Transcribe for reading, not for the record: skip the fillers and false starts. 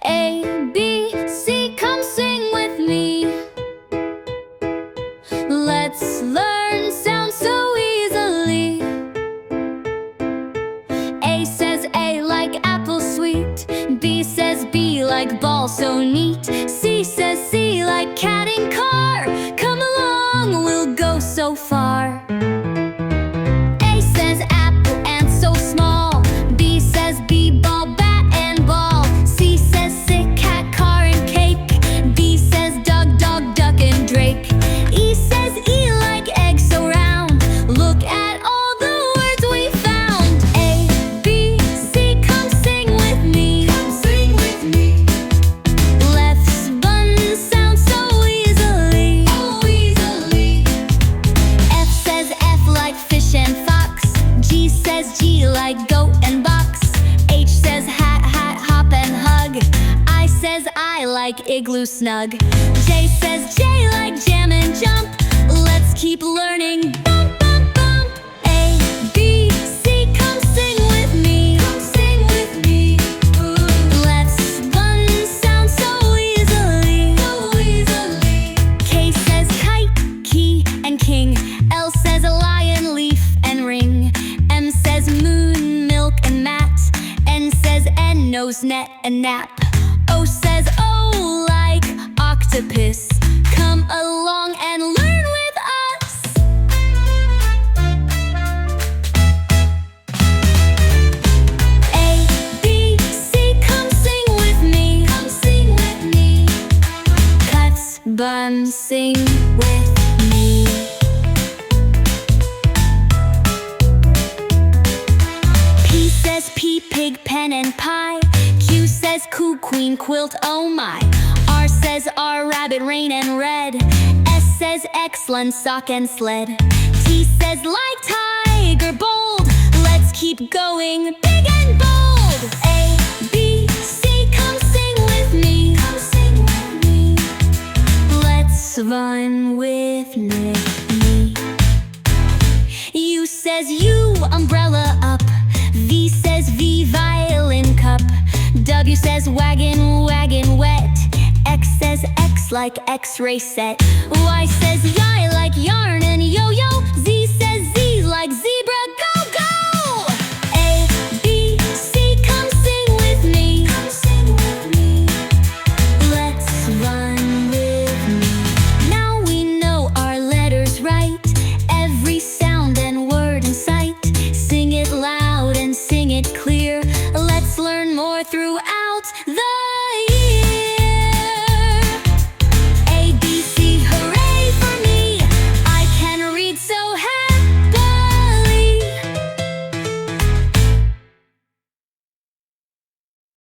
A, B, C, come sing with me. Let's learn sounds so easily. A says A like apple sweet. B says B like ball so neat. C says C like cat and car. Come along, we'll go so far. A says apple and so small. B says bee ball, bat and ball. C says sick cat, car and cake. D says dog, dog, duck and drake. E says E like egg so round. Look at all the words we found. A, B, C, come sing with me. Come sing with me. Left's bun sounds so easily. Oh, easily. F says F like fish and fox. G says G like goat and box. H says hat, hat, hop and hug. I says I like igloo snug. J says J like jam and jump. Let's keep learning. Bump, bump, bump. A, B, C, come sing with me. Come sing with me. Left's bun sounds so easily. So easily. K says kite, key and king. L says a lion, leaf and ring. M says moon, milk and mat. N says N, nose, net and nap. O says O like octopus. Come along and learn with us. A, B, C, come sing with me. Come sing with me. Cuts, bun, sing with me. P says pea, pig, pen and pie. Q says coo, queen, quilt, oh my. R says R, rabbit, rain and red. S says X, sock and sled. T says like tiger, bold. Let's keep going, big and bold. A, B, C, come sing with me. Come sing with me. Let's run with me. U says U, umbrella up. V says V, violin cup. W says wagon, wagon wet. X says X like X-ray set. Y says Y like yarn and yo-yo.